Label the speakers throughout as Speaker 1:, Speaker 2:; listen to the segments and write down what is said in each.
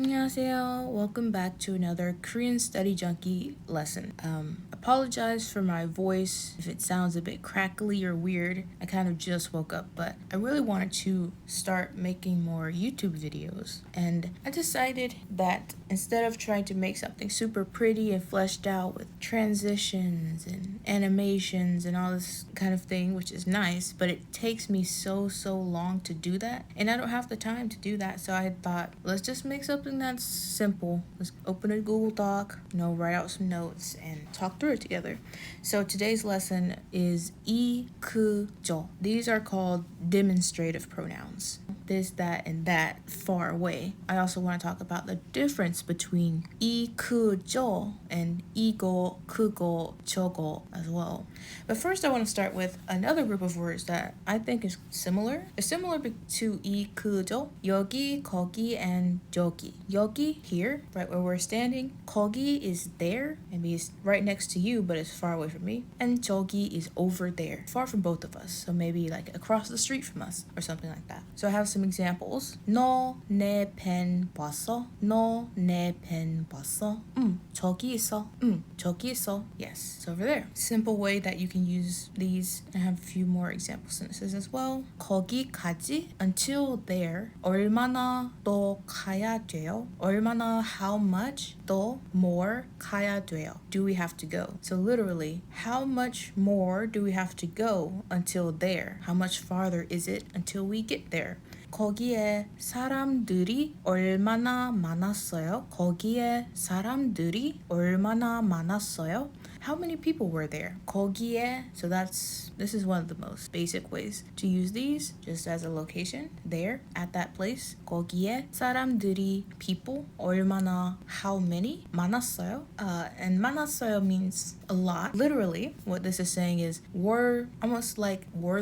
Speaker 1: 안녕하세요. Welcome back to another Korean Study Junkie lesson. Apologize for my voice if it sounds a bit crackly or weird. I kind of just woke up, but I really wanted to start making more YouTube videos. And I decided that instead of trying to make something super pretty and fleshed out with transitions and animations and all this kind of thing, which is nice, but it takes me so long to do that. And I don't have the time to do that. So I thought, let's just make something that's simple. Let's open a Google Doc, write out some notes and talk through it together. So today's lesson is 이, 그, 저. These are called demonstrative pronouns. This, that, and that, far away. I also want to talk about the difference between 이, 그, 저 and 이거, 그거, 저거 as well. But first I want to start with another group of words that I think is similar. It's similar to 이, 그, 저, 여기, 거기, and 저기. 여기, here, right where we're standing. 거기 is there, and it's right next to you, but it's far away from me. And 저기 is over there, far from both of us. So maybe like across the street from us or something like that. So I have some examples. 너 내 펜 봤어? 너 내 펜 봤어? 저기 있어. 저기 있어. Yes, it's over there. Simple way that you can use these. I have a few more example sentences as well. 거기까지, until there. 얼마나 더 가야 돼요? 얼마나, how much, 더, more, 가야 돼요. Do we have to go? So literally, how much more do we have to go until there? How much farther is it until we get there? 거기에 사람들이 얼마나 많았어요? 거기에 사람들이 얼마나 많았어요? How many people were there? 거기에, so this is one of the most basic ways to use these, just as a location, there, at that place. 거기에 사람들이, people, 얼마나, how many, 많았어요. And 많았어요 means a lot. Literally, what this is saying is, were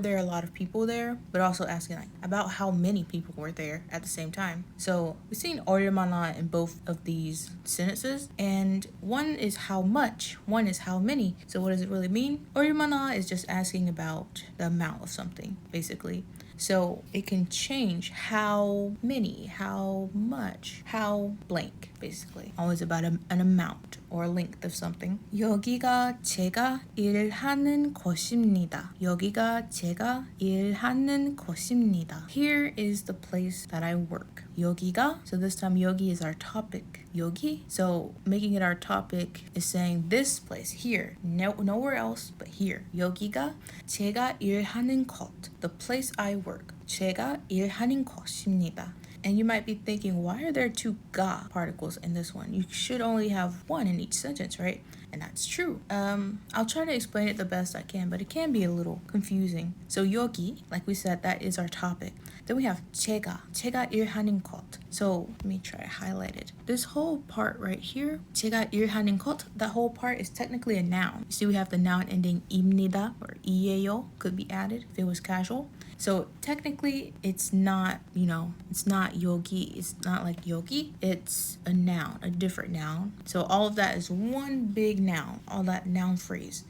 Speaker 1: there a lot of people there? But also asking like, about how many people were there at the same time. So we've seen 얼마나 in both of these sentences, and one is how much, one is how many. So what does it really mean? 얼마나 is just asking about the amount of something, basically. So it can change how many, how much, how blank, basically. Always about an amount or length of something. 여기가 제가 일하는 곳입니다. 여기가 제가 일하는 곳입니다. Here is the place that I work. 여기가, so this time 여기 is our topic. 여기, so making it our topic is saying this place, here, nowhere else but here. 여기가 제가 일하는 곳, the place I work. 제가 일하는 곳입니다. And you might be thinking, why are there two ga particles in this one? You should only have one in each sentence, right? And that's true. I'll try to explain it the best I can, but it can be a little confusing. So 여기, like we said, that is our topic. Then we have 제가 일하는 곳. So let me try to highlight it. This whole part right here, 제가 일하는 곳, that whole part is technically a noun. You see we have the noun ending 입니다 or 이에요, could be added if it was casual. So technically it's not, it's not yogi. It's not like yogi. It's a noun, a different noun. So all of that is one big noun, all that noun phrase,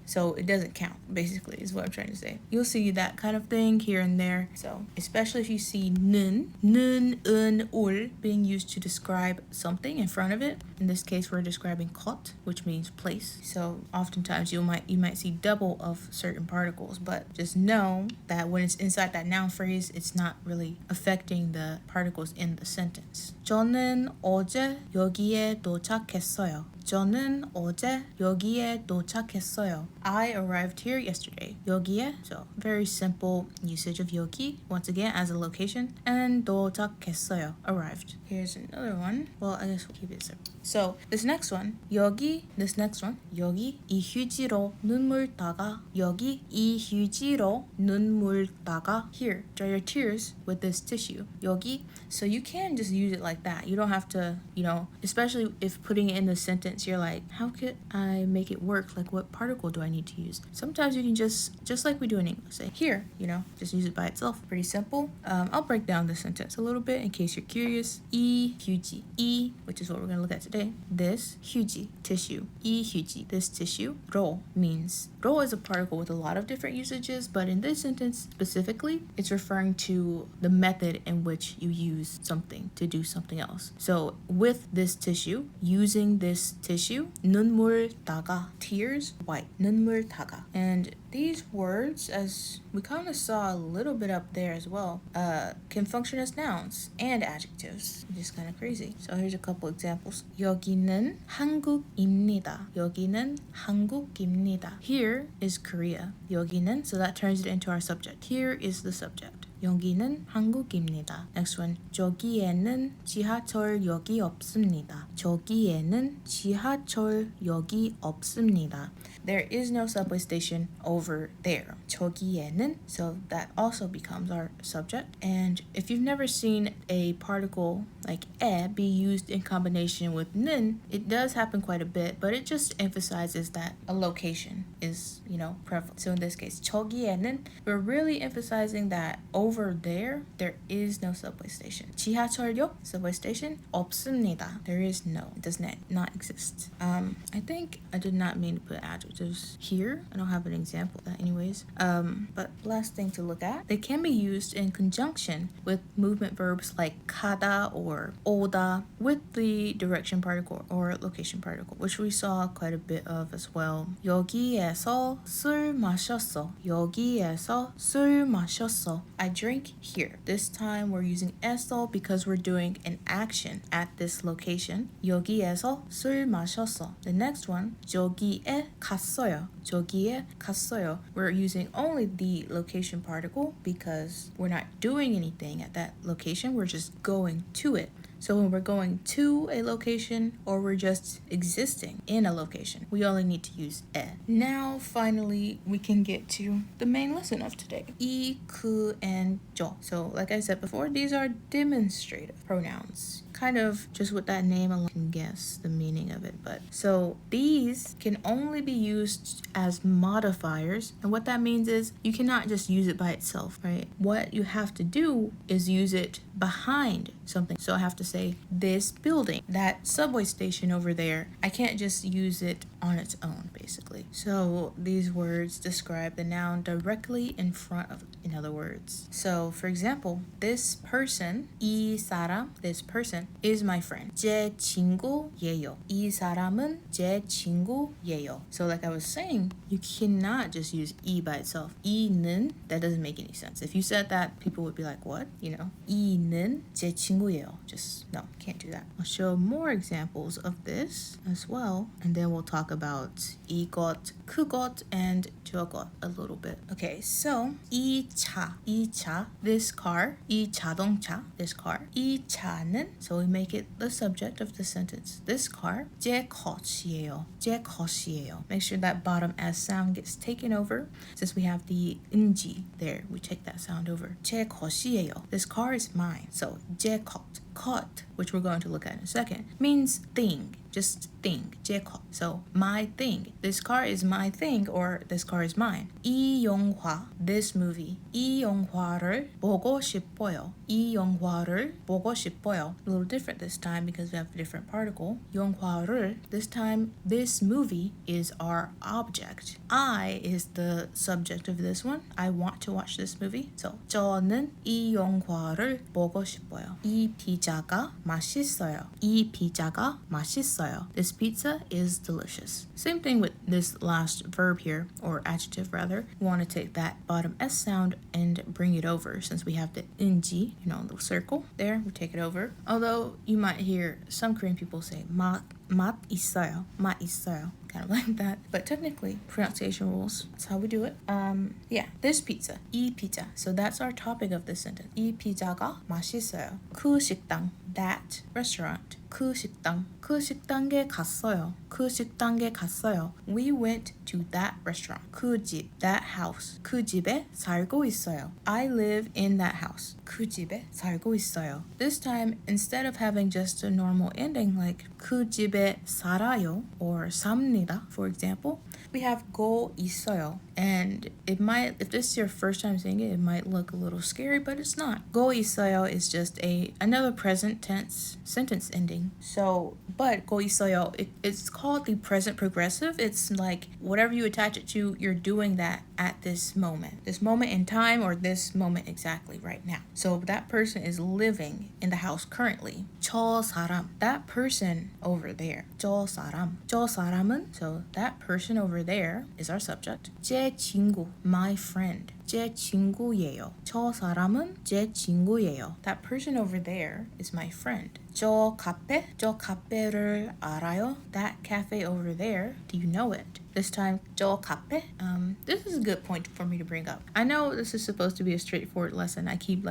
Speaker 1: So it doesn't count, basically, is what I'm trying to say. You'll see that kind of thing here and there. So especially if you see 는, 은, 올 being used to describe something in front of it. In this case, we're describing kot, which means place. So oftentimes you might see double of certain particles, but just know that when it's inside that noun phrase, it's not really affecting the particles in the sentence. 저는 어제 여기에 도착했어요. 저는 어제 여기에 도착했어요. I arrived here yesterday. 여기에, so very simple usage of 여기, once again as a location, and 도착했어요, arrived. Here's another one. Well, I guess we'll keep it simple. So this next one, 여기 이 휴지로 눈물 닦아. 여기 이 휴지로 눈물 닦아. Here, dry your tears with this tissue. 여기, so you can just use it like that. You don't have to, especially if putting it in the sentence, you're like, how could I make it work? Like, what particle do I need to use? Sometimes you can just like we do in English, say here, just use it by itself. Pretty simple. I'll break down the sentence a little bit in case you're curious. 이 휴지, 이, which is what we're going to look at today. This 휴지, tissue. 이 휴지, this tissue. 로 means, 로 is a particle with a lot of different usages, but in this sentence specifically, it's referring to the method in which you use use something to do something else. So with this tissue, using this tissue, 눈물 다가, tears, white, 눈물 다가. And these words, as we kind of saw a little bit up there as well, can function as nouns and adjectives, which is kind of crazy. So here's a couple examples. 여기는 한국입니다. 여기는 한국입니다. Here is Korea. 여기는, so that turns it into our subject. Here is the subject. 여기는 한국입니다. Next one. 저기에는 지하철역이 없습니다. 저기에는 지하철역이 없습니다. There is no subway station over there. 저기에는, so that also becomes our subject. And if you've never seen a particle like 에 be used in combination with 는, it does happen quite a bit, but it just emphasizes that a location is, prevalent. So in this case, 저기에는, we're really emphasizing that over there is no subway station. 지하철역, subway station, 없습니다. There is no. It does not exist. I think I did not mean to put adjectives here. I don't have an example of that anyways. But last thing to look at, they can be used in conjunction with movement verbs like 가다 or 오다 with the direction particle or location particle, which we saw quite a bit of as well. 여기에서 술 마셨어. 여기에서 술 마셨어. I drink here. This time we're using 에서 because we're doing an action at this location. 여기에서 술 마셨어. The next one, 저기에 갔어요. 저기에 갔어요. We're using only the location particle because we're not doing anything at that location. We're just going to it. So when we're going to a location or we're just existing in a location, we only need to use 에. Now, finally, we can get to the main lesson of today. 이, 그, and 저. So like I said before, these are demonstrative pronouns. Kind of just with that name alone, you can guess the meaning of it. But so these can only be used as modifiers. And what that means is you cannot just use it by itself, right? What you have to do is use it behind something. So I have to say this building, that subway station over there. I can't just use it on its own, basically. So these words describe the noun directly in front of, in other words. So for example, this person, 이 사람, this person is my friend. 제 친구예요. 이 사람은 제 친구예요. So like I was saying, you cannot just use 이 by itself. 이는, that doesn't make any sense. If you said that, people would be like, what? 이는 제 친구예요. Just, no, can't do that. I'll show more examples of this as well, and then we'll talk about 이것, 그것, and 저것 a little bit. Okay, so 이 차, this car, 이 자동차, this car. 이 차는, so we make it the subject of the sentence. This car, 제 것이에요. 제 것이에요. Make sure that bottom S sound gets taken over. Since we have the 은지 there, we take that sound over. 제 것이에요. This car is mine. So 제 것, which we're going to look at in a second, means thing. Just thing. 제 것. So my thing. This car is my thing, or this car is mine. 이 영화, this movie. 이 영화를 보고 싶어요. 이 영화를 보고 싶어요. A little different this time because we have a different particle. 영화를, this time, this movie is our object. I is the subject of this one. I want to watch this movie. So 저는 이 영화를 보고 싶어요. 이 피자가 맛있어요. 이 피자가 맛있어요. This pizza is delicious. Same thing with this last verb here, or adjective rather. We want to take that bottom S sound and bring it over. Since we have the NG, the circle there, we take it over. Although you might hear some Korean people say 맛 있어요. 맛 있어요. Kind of like that. But technically, pronunciation rules. That's how we do it. This pizza. 이 pizza. So that's our topic of this sentence. 이 피자가 맛있어요. 그 식당. That restaurant. 그 식당. 그 식당에 갔어요. 그 식당에 갔어요. We went to that restaurant. 그 집. That house. 그 집에 살고 있어요. I live in that house. 그 집에 살고 있어요. This time, instead of having just a normal ending like 그 집에 살아요 or 삽니다, for example, we have go 있어요. And it might, if this is your first time saying it, it might look a little scary, but it's not. go 있어요 is just another present tense sentence ending. So, but go 있어요, it's called the present progressive. It's like whatever you attach it to, you're doing that at this moment in time, or this moment exactly right now. So that person is living in the house currently. 저 사람, that person over there. 저 사람은, so that person over there is our subject. 제 친구, my friend. 제 친구예요. 저 사람은 제 친구예요. That person over there is my friend. 저 카페를 알아요? That cafe over there, do you know it? This time, 저 카페? This is a good point for me to bring up. I know this is supposed to be a straightforward lesson. I keep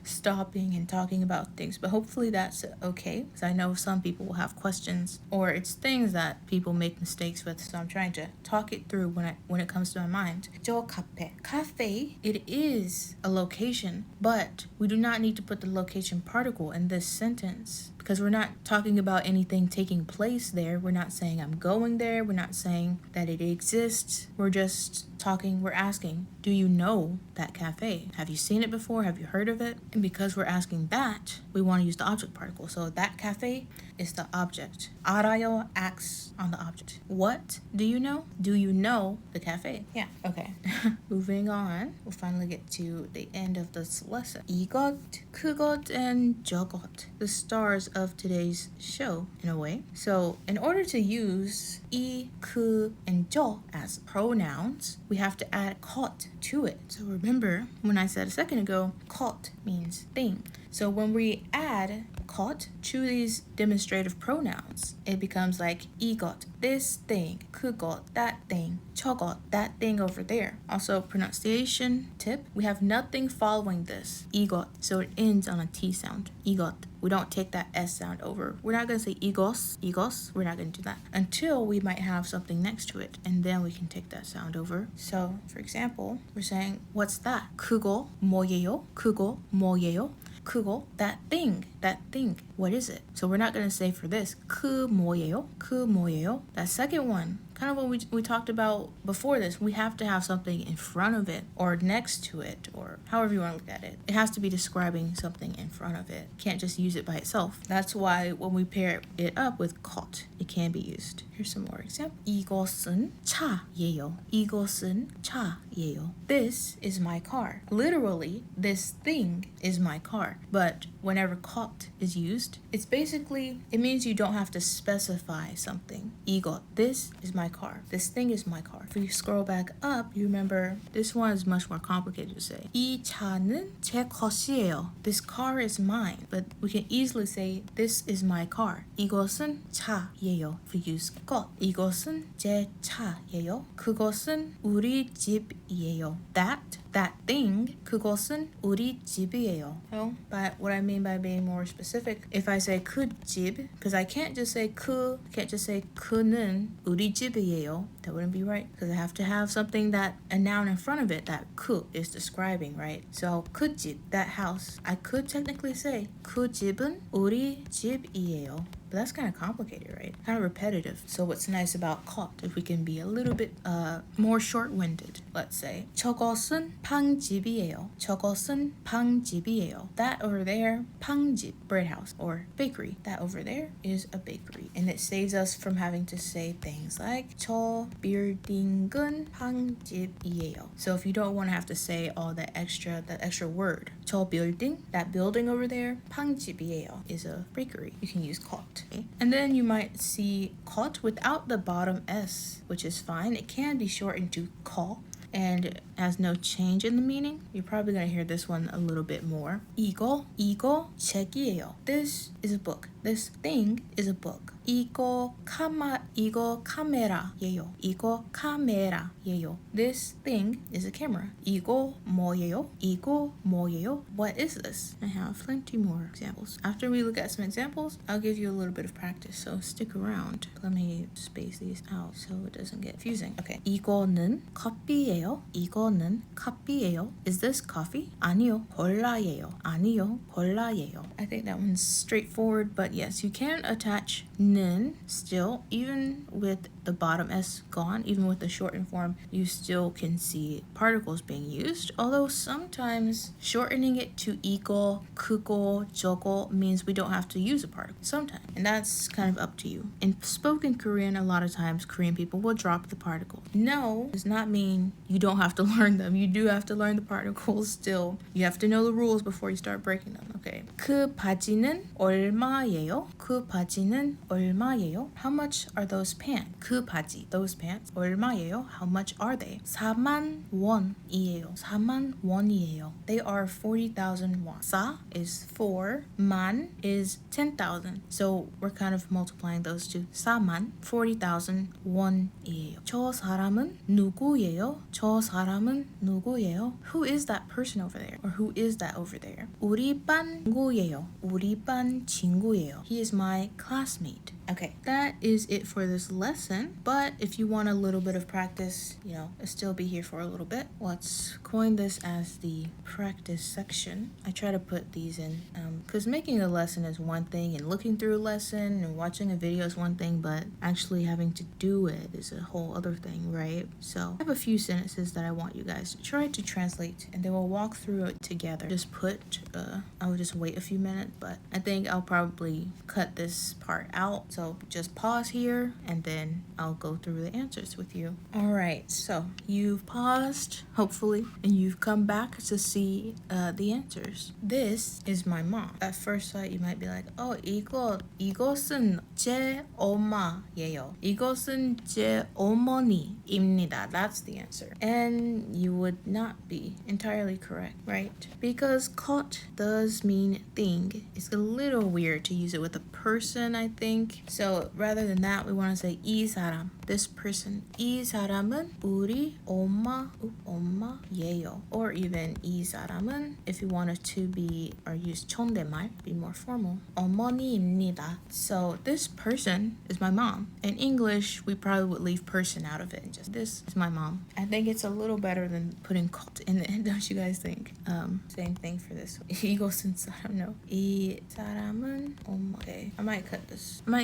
Speaker 1: stopping and talking about things, but hopefully that's okay, because I know some people will have questions, or it's things that people make mistakes with, so I'm trying to talk it through when it comes to my mind. 저 카페. Cafe, it is a location, but we do not need to put the location particle in this sentence, because we're not talking about anything taking place there. We're not saying I'm going there. We're not saying that it exists. We're asking, do you know that cafe? Have you seen it before? Have you heard of it? And because we're asking that, we want to use the object particle. So that cafe is the object. 알아요 acts on the object. What do you know? Do you know the cafe? Yeah, okay. Moving on, we'll finally get to the end of this lesson. 이것, 그것, and 저것, the stars of today's show, in a way. So in order to use 이, 그, and 저 as pronouns, we have to add 것 to it. So remember when I said a second ago, 것 means thing. So when we add 것 to these demonstrative pronouns, it becomes like 이것, this thing, 그것, that thing, 저것, that thing over there. Also, pronunciation tip, we have nothing following this, 이것, so it ends on a T sound, 이것. We don't take that S sound over. We're not going to say igos, we're not going to do that until we might have something next to it, and then we can take that sound over. So, for example, we're saying, what's that? 그거 뭐예요? 그거 뭐예요? 그거, that thing. What is it? So we're not going to say for this, 그 뭐예요? That second one, kind of what we talked about before this, we have to have something in front of it or next to it, or however you want to look at it. It has to be describing something in front of it. Can't just use it by itself. That's why when we pair it up with 것, it can be used. Here's some more examples. 이것은 차예요. 이것은 차예요. This is my car. Literally, this thing is my car. But whenever 것 is used, it means you don't have to specify something. 이것, this is my car. This thing is my car. If you scroll back up, you remember this one is much more complicated to say. 이 차는 제 것이에요. This car is mine. But we can easily say this is my car. 이것은 차예요. If we use 것. 이것은 제 차예요. 그것은 우리 집이에요. That thing, 그것은 우리 집이에요. So, but what I mean by being more specific, if I say 그 집, because I can't just say 그는 우리 집이에요. That wouldn't be right, because I have to have something a noun in front of it that 그 is describing, right? So 그 집, that house, I could technically say 그 집은 우리 집이에요. But that's kind of complicated, right? Kind of repetitive. So what's nice about 것, if we can be a little bit more short-winded, let's say 저것은 빵집이에요. 저것은 빵집이에요. That over there, 빵집, bread house or bakery. That over there is a bakery. And it saves us from having to say things like 저 빌딩은 빵집이에요. So if you don't want to have to say all the extra word, 저 building, that building over there, 빵집이에요, is a bakery. You can use 것. Okay. And then you might see 것 without the bottom S, which is fine. It can be shortened to 거 and has no change in the meaning. You're probably going to hear this one a little bit more. 이거 책이에요. This is a book. This thing is a book. 이거 카메라예요. 이거 카메라예요. This thing is a camera. 이거 뭐예요? What is this? I have plenty more examples. After we look at some examples, I'll give you a little bit of practice, so stick around. Let me space these out so it doesn't get confusing. Okay. 이거는 커피예요. Is this coffee? 아니요, 콜라예요. I think that one's straightforward, but yes, you can attach 는 는 still, even with the bottom S gone, even with the shortened form, you still can see particles being used. Although sometimes shortening it to 이거, 그거, 저거 means we don't have to use a particle. Sometimes. And that's kind of up to you. In spoken Korean, a lot of times Korean people will drop the particle. No does not mean you don't have to learn them. You do have to learn the particles still. You have to know the rules before you start breaking them. Okay. 그 바지는 얼마예요? 그 바지는 얼마예요? How much are those pants? 그 바지, those pants. 얼마예요? How much are they? 4만 원이에요. 4만 원이에요. They are 40,000 won. 사 is 4. 만 is 10,000. So we're kind of multiplying those two. 4만 40,000 원이에요. 저 사람은 누구예요? 저 사람은 누구예요? Who is that person over there? Or who is that over there? 우리 반 친구예요. 우리 반 친구예요. He is my classmate. Okay, that is it for this lesson. But if you want a little bit of practice, I'll still be here for a little bit. Let's coin this as the practice section. I try to put these in because making a lesson is one thing, and looking through a lesson and watching a video is one thing, but actually having to do it is a whole other thing, right? So I have a few sentences that I want you guys to try to translate, and then we'll walk through it together. I will just wait a few minutes, but I think I'll probably cut this part out. So just pause here and then I'll go through the answers with you. All right, so you've paused, hopefully, and you've come back to see the answers. This is my mom. At first sight, you might be like, oh, 이것은 제 엄마예요. 이것은 제 어머니입니다. That's the answer. And you would not be entirely correct, right? Because 것 does mean thing. It's a little weird to use it with a person, I think. So rather than that, we want to say 이 사람, this person. 이 사람은 우리 엄마예요. Or even 이 사람은, if you wanted to be or use 존댓말, be more formal. 어머니입니다. So this person is my mom. In English, we probably would leave person out of it and just this is my mom. I think it's a little better than putting 것 in the end, don't you guys think? Same thing for this. 이것은 사람, no. 이 사람은 엄마. Okay, I might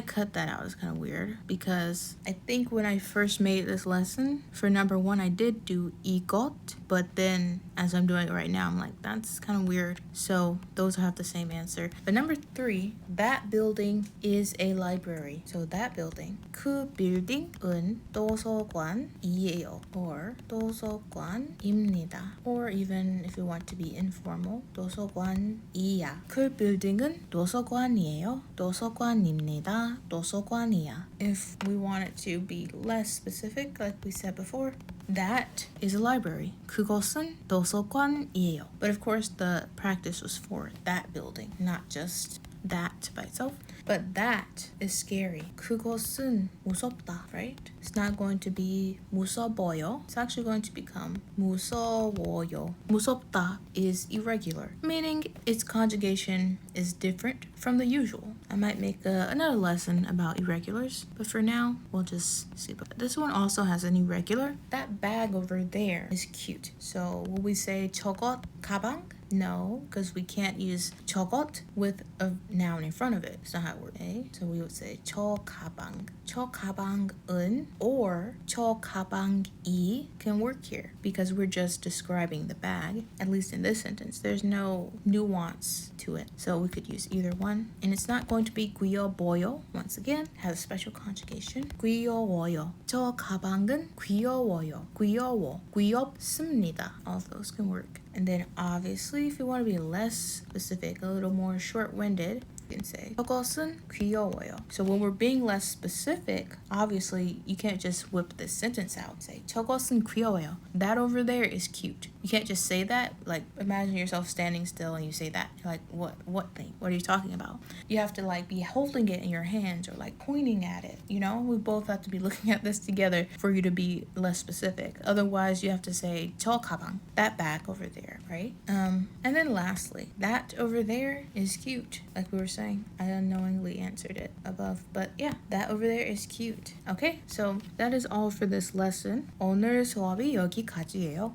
Speaker 1: cut that out. It's kind of weird because I think when I first made this lesson, for number 1, I did do 이것, but then as I'm doing it right now, I'm like, that's kind of weird. So those have the same answer. But number 3, that building is a library. So that building, 그 빌딩은 도서관이에요. Or 도서관입니다. Or even if you want to be informal, 도서관이야. 그 빌딩은 도서관이에요. 도서관입니다. 도서관이야. If we want it to be less specific, like we said before, that is a library. 그것은 도서관이에요. But of course, the practice was for that building, not just that by itself. But that is scary. 그것은 무섭다, right? It's not going to be 무서워요. It's actually going to become 무서워요. 무섭다 is irregular, meaning its conjugation is different from the usual. I might make another lesson about irregulars, but for now, we'll just skip it. This one also has an irregular. That bag over there is cute. So will we say 저것 가방? No, because we can't use 저것 with a noun in front of it. It's not how it works. Okay? So we would say 저 가방. 저 가방은 or 저 가방이 can work here because we're just describing the bag, at least in this sentence. There's no nuance to it. So we could use either one. And it's not going to be 귀여워요. Once again, has a special conjugation. 귀여워요. 저 가방은 귀여워요. 귀여워. 귀엽습니다. All of those can work. And then obviously, if you want to be less specific, a little more short-winded, you can say 저것은 귀여워요. So when we're being less specific, obviously you can't just whip this sentence out and say 저것은 귀여워요. That over there is cute. You can't just say that. Like imagine yourself standing still and you say that. You're like, what thing? What are you talking about? You have to like be holding it in your hands or like pointing at it. We both have to be looking at this together for you to be less specific. Otherwise you have to say 저 가방, that bag over there, right? And then lastly, that over there is cute. Like we were saying. saying? I unknowingly answered it above. But yeah, that over there is cute. Okay, so that is all for this lesson. 오늘 수업이 여기까지예요.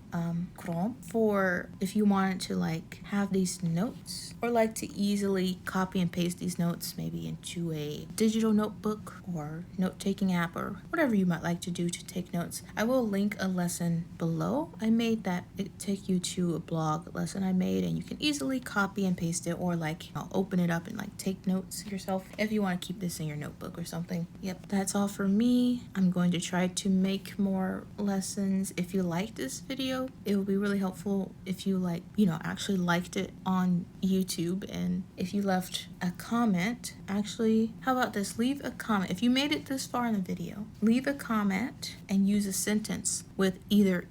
Speaker 1: 그럼 for if you wanted to like have these notes or like to easily copy and paste these notes maybe into a digital notebook or note-taking app or whatever you might like to do to take notes, I will link a lesson below. I made that it take you to a blog lesson I made, and you can easily copy and paste it or like open it up and like take notes yourself if you want to keep this in your notebook or something. Yep, that's all for me. I'm going to try to make more lessons. If you like this video, it would be really helpful if you like, actually liked it on YouTube, and if you left a comment. Actually, how about this? Leave a comment. If you made it this far in the video, leave a comment and use a sentence with either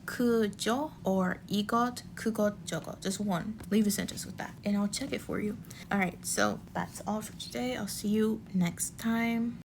Speaker 1: 그저 or 이것, 그것, 저것. Just one. Leave a sentence with that and I'll check it for you. Alright, so that's all for today. I'll see you next time.